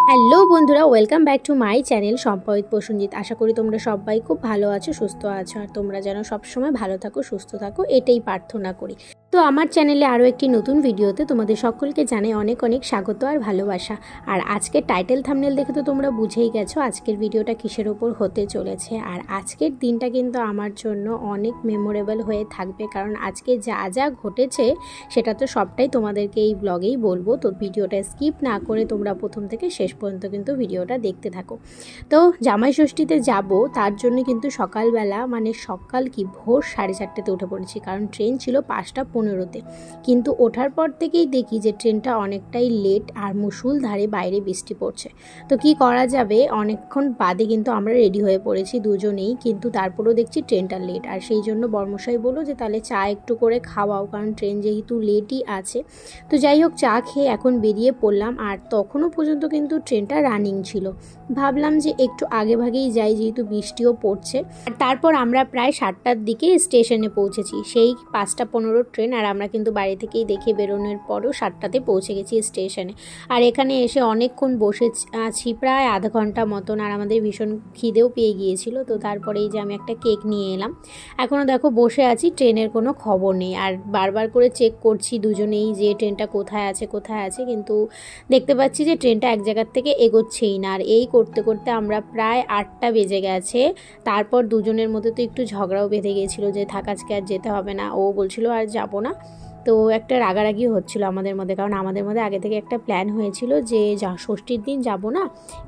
Hello বন্ধুরা, welcome back to my channel সম্পয়িত প্রসঞ্জিত। আশা করি তোমরা সবাই খুব ভালো আছো, সুস্থ আছো, আর তোমরা যেন সবসময় ভালো থাকো, সুস্থ থাকো, এটাই প্রার্থনা করি। তো আমার চ্যানেলে আরও একটি নতুন ভিডিওতে তোমাদের সকলকে জানাই অনেক অনেক স্বাগত আর ভালোবাসা। আর আজকের টাইটেল থাম্বনেল দেখে তো তোমরা বুঝেই গেছো আজকের ভিডিওটা কিসের ওপর হতে চলেছে। আর আজকের দিনটা কিন্তু আমার জন্য অনেক মেমোরেবল হয়ে থাকবে, কারণ আজকে যা যা ঘটেছে সেটা তো সবটাই তোমাদেরকে এই ব্লগেই বলবো। তো ভিডিওটা স্কিপ না করে তোমরা প্রথম থেকে শেষ পর্যন্ত কিন্তু ভিডিওটা দেখতে থাকো। তো জামাই ষষ্ঠীতে যাব, তার জন্য কিন্তু সকালবেলা মানে সকাল কি ভোর 4:30তে উঠে পড়েছি, কারণ ট্রেন ছিল 5:15-তে। কিন্তু ওঠার পর থেকেই দেখি যে ট্রেনটা অনেকটাই লেট আর মুষলধারে বাইরে বৃষ্টি পড়ছে। তো কি করা যাবে, অনেকক্ষণ বাদে কিন্তু আমরা রেডি হয়ে পড়েছি দুজনেই, কিন্তু তারপরেও দেখছি ট্রেনটা লেট। আর সেই জন্য বর্মশাই বললো যে তাহলে চা একটু করে খাওয়াও, কারণ ট্রেন যেহেতু লেটই আছে। তো যাই হোক, চা খেয়ে এখন বেরিয়ে পড়লাম। আর তখনও পর্যন্ত কিন্তু ট্রেনটা রানিং ছিল। ভাবলাম যে একটু আগে ভাগেই যাই, যেহেতু বৃষ্টিও পড়ছে। আর তারপর আমরা প্রায় 7টার দিকে স্টেশনে পৌঁছেছি। সেই 5:15 ট্রেন, আর আমরা কিন্তু বাড়ি থেকেই দেখে বেরোনোর পরও 7টাতে পৌঁছে গেছি স্টেশনে। আর এখানে এসে অনেকক্ষণ বসে আছি, প্রায় আধা ঘন্টা মতন। আর আমাদের ভীষণ খিদেও পেয়ে গিয়েছিল। তো তারপরে এই যে আমি একটা কেক নিয়ে এলাম। এখনও দেখো বসে আছি, ট্রেনের কোনো খবর নেই। আর বারবার করে চেক করছি দুজনেই যে ট্রেনটা কোথায় আছে কোথায় আছে, কিন্তু দেখতে পাচ্ছি যে ট্রেনটা এক জায়গার থেকে এগোচ্ছেই না। আর এই করতে করতে আমরা প্রায় 8টা বেজে গেছে। তারপর দুজনের মধ্যে তো একটু ঝগড়াও বেঁধে গিয়েছিল যে থাক, আজকে আর যেতে হবে না। ও বলছিল আর যাব না। তো একটা রাগারাগি হচ্ছিল আমাদের মধ্যে, কারণ আমাদের মধ্যে আগে থেকে একটা প্ল্যান হয়েছিল যে ষষ্ঠীর দিন যাব না,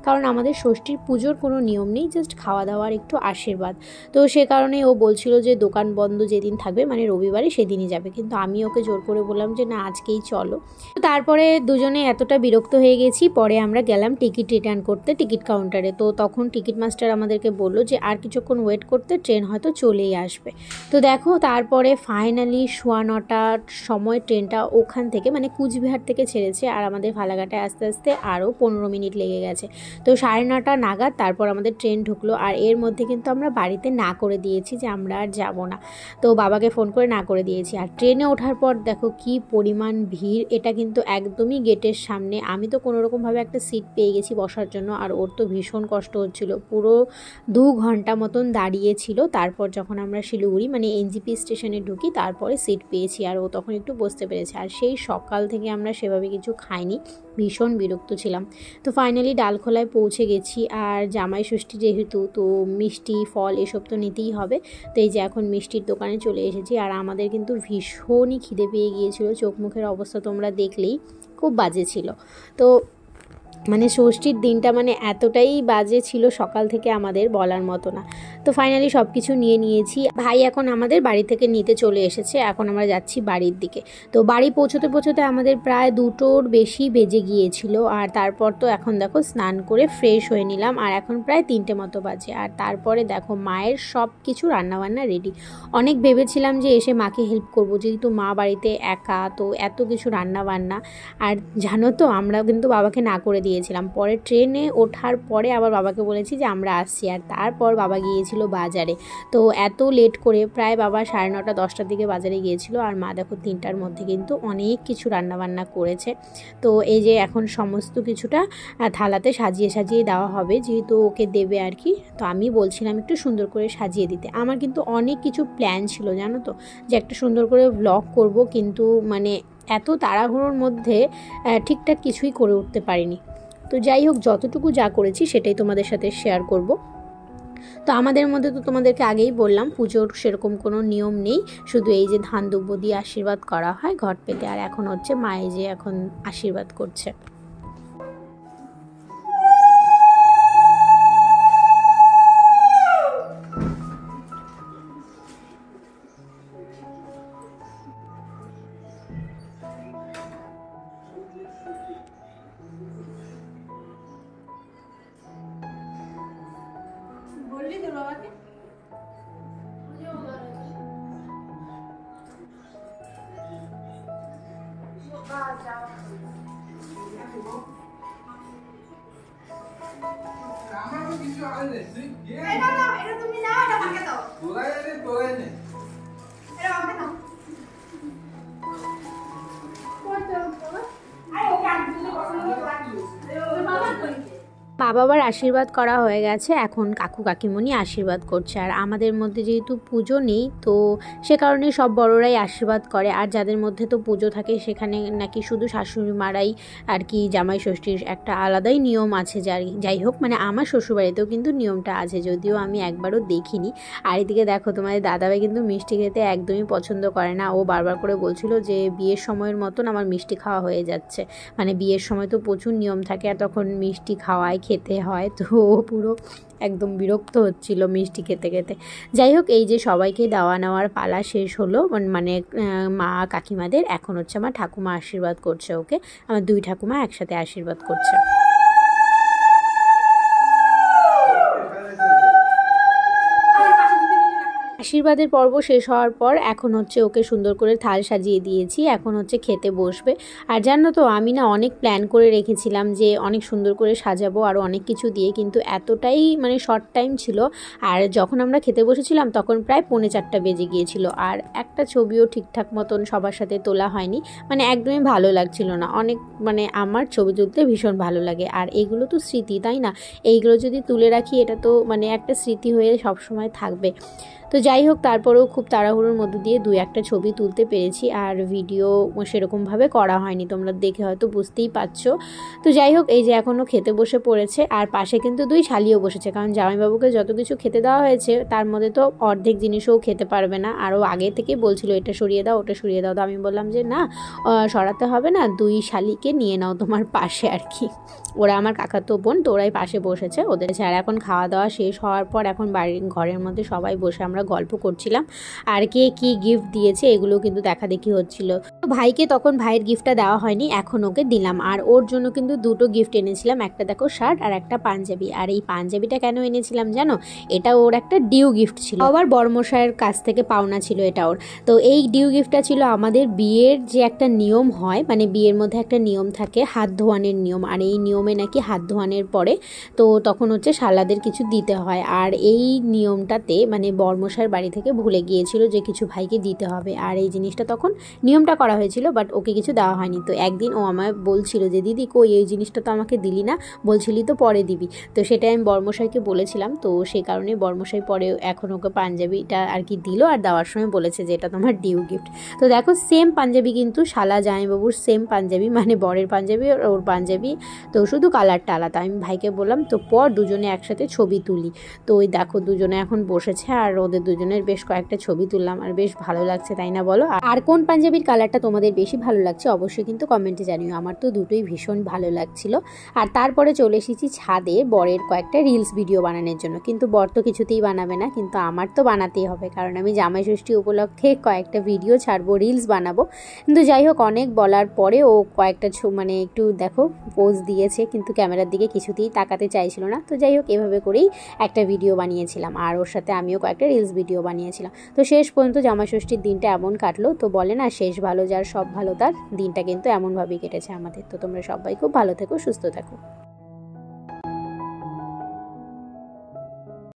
কারণ আমাদের ষষ্ঠীর পুজোর কোনো নিয়ম নেই, জাস্ট খাওয়া দাওয়ার একটু আশীর্বাদ। তো সে কারণে ও বলছিল যে দোকান বন্ধ যেদিন থাকবে মানে রবিবারে সেদিনই যাবে, কিন্তু আমি ওকে জোর করে বললাম যে না, আজকেই চলো। তো তারপরে দুজনে এতটা বিরক্ত হয়ে গেছি, পরে আমরা গেলাম টিকিট রিটার্ন করতে টিকিট কাউন্টারে। তো তখন টিকিট মাস্টার আমাদেরকে বললো যে আর কিছুক্ষণ ওয়েট করতে, ট্রেন হয়তো চলেই আসবে। তো দেখো তারপরে ফাইনালি 9:15 সময় ট্রেনটা ওখান থেকে মানে কুচবিহার থেকে ছেড়েছে, আর আমাদের ফালাকাটায় আস্তে আস্তে আরও 15 মিনিট লেগে গেছে। তো 9:30 নাগাদ তারপর আমাদের ট্রেন ঢুকলো। আর এর মধ্যে কিন্তু আমরা বাড়িতে না করে দিয়েছি যে আমরা আর যাব না। তো বাবাকে ফোন করে না করে দিয়েছি। আর ট্রেনে ওঠার পর দেখো কি পরিমাণ ভিড়, এটা কিন্তু একদমই গেটের সামনে। আমি তো কোনোরকমভাবে একটা সিট পেয়ে গেছি বসার জন্য, আর ওর তো ভীষণ কষ্ট হচ্ছিল, পুরো 2 ঘন্টা মতন দাঁড়িয়েছিল। তারপর যখন আমরা শিলিগুড়ি মানে এনজিপি স্টেশনে ঢুকি, তারপরে সিট পেয়েছি, আর ও তখন একটু বসতে পেরেছে। আর সেই সকাল থেকে আমরা সেভাবে কিছু খাইনি, ভীষণ বিরক্ত ছিলাম। তো ফাইনালি ডালখোলায় পৌঁছে গেছি। আর জামাই ষষ্ঠী যেহেতু, তো মিষ্টি ফল এসব তো নিতেই হবে। তো এই যে এখন মিষ্টির দোকানে চলে এসেছি। আর আমাদের কিন্তু ভীষণই খিদে পেয়ে গিয়েছিল, চোখ মুখের অবস্থা তোমরা দেখলেই, খুব বাজে ছিল। তো মানে ষষ্ঠীর দিনটা মানে এতটাই বাজে ছিল সকাল থেকে আমাদের বলার মতো না। তো ফাইনালি সব কিছু নিয়ে নিয়েছি। ভাই এখন আমাদের বাড়ি থেকে নিতে চলে এসেছে, এখন আমরা যাচ্ছি বাড়ির দিকে। তো বাড়ি পৌঁছতে পৌঁছতে আমাদের প্রায় 2টোর বেশি বেজে গিয়েছিল। আর তারপর তো এখন দেখো স্নান করে ফ্রেশ হয়ে নিলাম, আর এখন প্রায় 3টে মতো বাজে। আর তারপরে দেখো মায়ের সব কিছু রান্নাবান্না রেডি। অনেক ভেবেছিলাম যে এসে মাকে হেল্প করবো, যেহেতু মা বাড়িতে একা, তো এত কিছু রান্নাবান্না। আর জানো তো আমরা কিন্তু বাবাকে না করে দিয়েছিলাম। পরে ট্রেনে ওঠার পরে আবার বাবাকে বলেছি যে আমরা আসছি। আর তারপর বাবা গিয়েছিল বাজারে। তো এত লেট করে প্রায় বাবা 9:30 10টার দিকে বাজারে গিয়েছিল। আর মা দেখো 3টার মধ্যে কিন্তু অনেক কিছু রান্নাবান্না করেছে। তো এই যে এখন সমস্ত কিছুটা থালাতে সাজিয়ে সাজিয়ে দেওয়া হবে, যেহেতু ওকে দেবে আর কি। তো আমি বলছিলাম একটু সুন্দর করে সাজিয়ে দিতে। আমার কিন্তু অনেক কিছু প্ল্যান ছিল জানো তো, যে একটা সুন্দর করে ব্লগ করব, কিন্তু মানে এত তাড়াহুড়োর মধ্যে ঠিকঠাক কিছুই করে উঠতে পারিনি। তো যাই হোক, যতটুকু যা করেছি সেটাই তোমাদের সাথে শেয়ার করব। তো আমাদের মধ্যে তো তোমাদেরকে আগেই বললাম পুজোর সেরকম কোনো নিয়ম নেই, শুধু এই যে ধান দুব্য দিয়ে আশীর্বাদ করা হয় ঘট পেতে। আর এখন হচ্ছে মায়ে যে এখন আশীর্বাদ করছে। বললি তোর বাবাকে? মা বাবার আশীর্বাদ করা হয়ে গেছে, এখন কাকু কাকিমণি আশীর্বাদ করছে। আর আমাদের মধ্যে যেহেতু পুজো নেই তো সে কারণে সব বড়রাই আশীর্বাদ করে। আর যাদের মধ্যে তো পুজো থাকে সেখানে নাকি শুধু শাশুড়ি মারাই আর কি জামাই ষষ্ঠীর একটা আলাদাই নিয়ম আছে। যাই হোক, মানে আমার শ্বশুরবাড়িতেও কিন্তু নিয়মটা আছে, যদিও আমি একবারও দেখিনি। আর এদিকে দেখো তোমাদের দাদাভাই কিন্তু মিষ্টি খেতে একদমই পছন্দ করে না। ও বারবার করে বলছিল যে বিয়ের সময়ের মতন আমার মিষ্টি খাওয়া হয়ে যাচ্ছে, মানে বিয়ের সময় তো প্রচুর নিয়ম থাকে আর তখন মিষ্টি খাওয়ায় খেতে হয়, তো ও পুরো একদম বিরক্ত হচ্ছিল মিষ্টি খেতে খেতে। যাই হোক, এই যে সবাইকে দেওয়া নেওয়ার পালা শেষ হলো, মানে মা কাকিমাদের। এখন হচ্ছে আমার ঠাকুমা আশীর্বাদ করছে ওকে, আমার দুই ঠাকুমা একসাথে আশীর্বাদ করছে। আশীর্বাদের পর্ব শেষ হওয়ার পর এখন হচ্ছে ওকে সুন্দর করে থাল সাজিয়ে দিয়েছি, এখন হচ্ছে খেতে বসবে। আর জানো তো আমি না অনেক প্ল্যান করে রেখেছিলাম যে অনেক সুন্দর করে সাজাবো আরও অনেক কিছু দিয়ে, কিন্তু এতটাই মানে শর্ট টাইম ছিল। আর যখন আমরা খেতে বসেছিলাম তখন প্রায় 3:45 বেজে গিয়েছিল, আর একটা ছবিও ঠিকঠাক মতন সবার সাথে তোলা হয়নি, মানে একদমই ভালো লাগছিল না অনেক। মানে আমার ছবি তুলতে ভীষণ ভালো লাগে, আর এগুলো তো স্মৃতি, তাই না? এইগুলো যদি তুলে রাখি এটা তো মানে একটা স্মৃতি হয়ে সবসময় থাকবে। তো যাই হোক, তারপরেও খুব তাড়াহুড়োর মধ্যে দিয়ে 2-1টা ছবি তুলতে পেরেছি, আর ভিডিও সেরকমভাবে করা হয়নি, তোমরা দেখে হয়তো বুঝতেই পারছো। তো যাই হোক, এই যে এখনও খেতে বসে পড়েছে, আর পাশে কিন্তু 2 শালিও বসেছে, কারণ জামাইবাবুকে যত কিছু খেতে দেওয়া হয়েছে তার মধ্যে তো অর্ধেক জিনিসও খেতে পারবে না। আরও আগে থেকে বলছিল এটা সরিয়ে দাও ওটা সরিয়ে দাও, তো আমি বললাম যে না, সরাতে হবে না, 2 শালিকে নিয়ে নাও তোমার পাশে আর কি। ওরা আমার কাকাতো বোন, তো ওরাই পাশে বসেছে ওদের। আর এখন খাওয়া দাওয়া শেষ হওয়ার পর এখন বাড়ির ঘরের মধ্যে সবাই বসে আমরা গল্প করছিলাম, আর কে কি গিফট দিয়েছে এগুলো কিন্তু দেখা দেখি হচ্ছিল। তো ভাইকে তখন ভাইয়ের গিফটটা দেওয়া হয়নি, এখন ওকে দিলাম। আর ওর জন্য কিন্তু 2টো গিফট এনেছিলাম, একটা দেখো শার্ট আর একটা পাঞ্জাবি। আর এই পাঞ্জাবিটা কেন এনেছিলাম জানো? এটা ওর একটা ডিউ গিফট ছিল, আবার বড়মশাইয়ের কাছ থেকে পাওনা ছিল এটা ওর। তো এই ডিউ গিফটটা ছিল আমাদের বিয়ের যে একটা নিয়ম হয়, মানে বিয়ের মধ্যে একটা নিয়ম থাকে হাত ধোয়ানোর নিয়ম, আর এই নিয়মে নাকি হাত ধোয়ানোর পরে তো তখন হচ্ছে শালাদের কিছু দিতে হয়। আর এই নিয়মটাতে মানে বড়মশাইয়ের বাড়ি থেকে ভুলে গিয়েছিল যে কিছু ভাইকে দিতে হবে, আর এই জিনিসটা তখন নিয়মটা করা হয়েছিল, বাট ওকে কিছু দেওয়া হয়নি। তো একদিন ও আমায় বলছিল যে দিদি কই এই জিনিসটা তো আমাকে দিলি না, বলছিলি তো পরে দিবি। তো সেটাই আমি বড়মশাইকে বলেছিলাম, তো সেই কারণে বড়মশাই পরে এখন ওকে পাঞ্জাবিটা আর কি দিল, আর দেওয়ার সময় বলেছে যে এটা তোমার ডিউ গিফট। তো দেখো সেম পাঞ্জাবি কিন্তু শালা জামাইবাবুর সেম পাঞ্জাবি, মানে বরের পাঞ্জাবি আর ওর পাঞ্জাবি, তো শুধু কালারটা আলাদা। আমি ভাইকে বললাম তো পর দুজনে একসাথে ছবি তুলি। তো ওই দেখো দুজনে এখন বসেছে, আর ওদের দুজনের বেশ কয়েকটা ছবি তুললাম, আর বেশ ভালো লাগছে, তাই না বলো? আর কোন পাঞ্জাবির কালারটা তোমাদের বেশি ভালো লাগছে অবশ্যই কিন্তু কমেন্টে জানিও। আমার তো দুটোই ভীষণ ভালো লাগছিল। আর তারপরে চলে এসেছি ছাদে বরের কয়েকটা রিলস ভিডিও বানানোর জন্য, কিন্তু বর তো কিছুতেই বানাবে না, কিন্তু আমার তো বানাতেই হবে, কারণ আমি জামাই ষষ্ঠী উপলক্ষে কয়েকটা ভিডিও ছাড়বো, রিলস বানাবো। কিন্তু যাই হোক, অনেক বলার পরে ও কয়েকটা মানে একটু দেখো পোজ দিয়েছে, কিন্তু ক্যামেরার দিকে কিছুতেই তাকাতে চাইছিল না। তো যাই হোক, এভাবে করেই একটা ভিডিও বানিয়েছিলাম, আর ওর সাথে আমিও কয়েকটা রিলস ভিডিও বানিয়েছিলাম। তো শেষ পর্যন্ত জামাই ষষ্ঠীর দিনটা এমন কাটলো। তো বলে না শেষ ভালো যার সব ভালো তার, দিনটা কিন্তু এমনভাবেই কেটেছে আমাদের। তো তোমরা সবাই খুব ভালো থেকো, সুস্থ থাকো।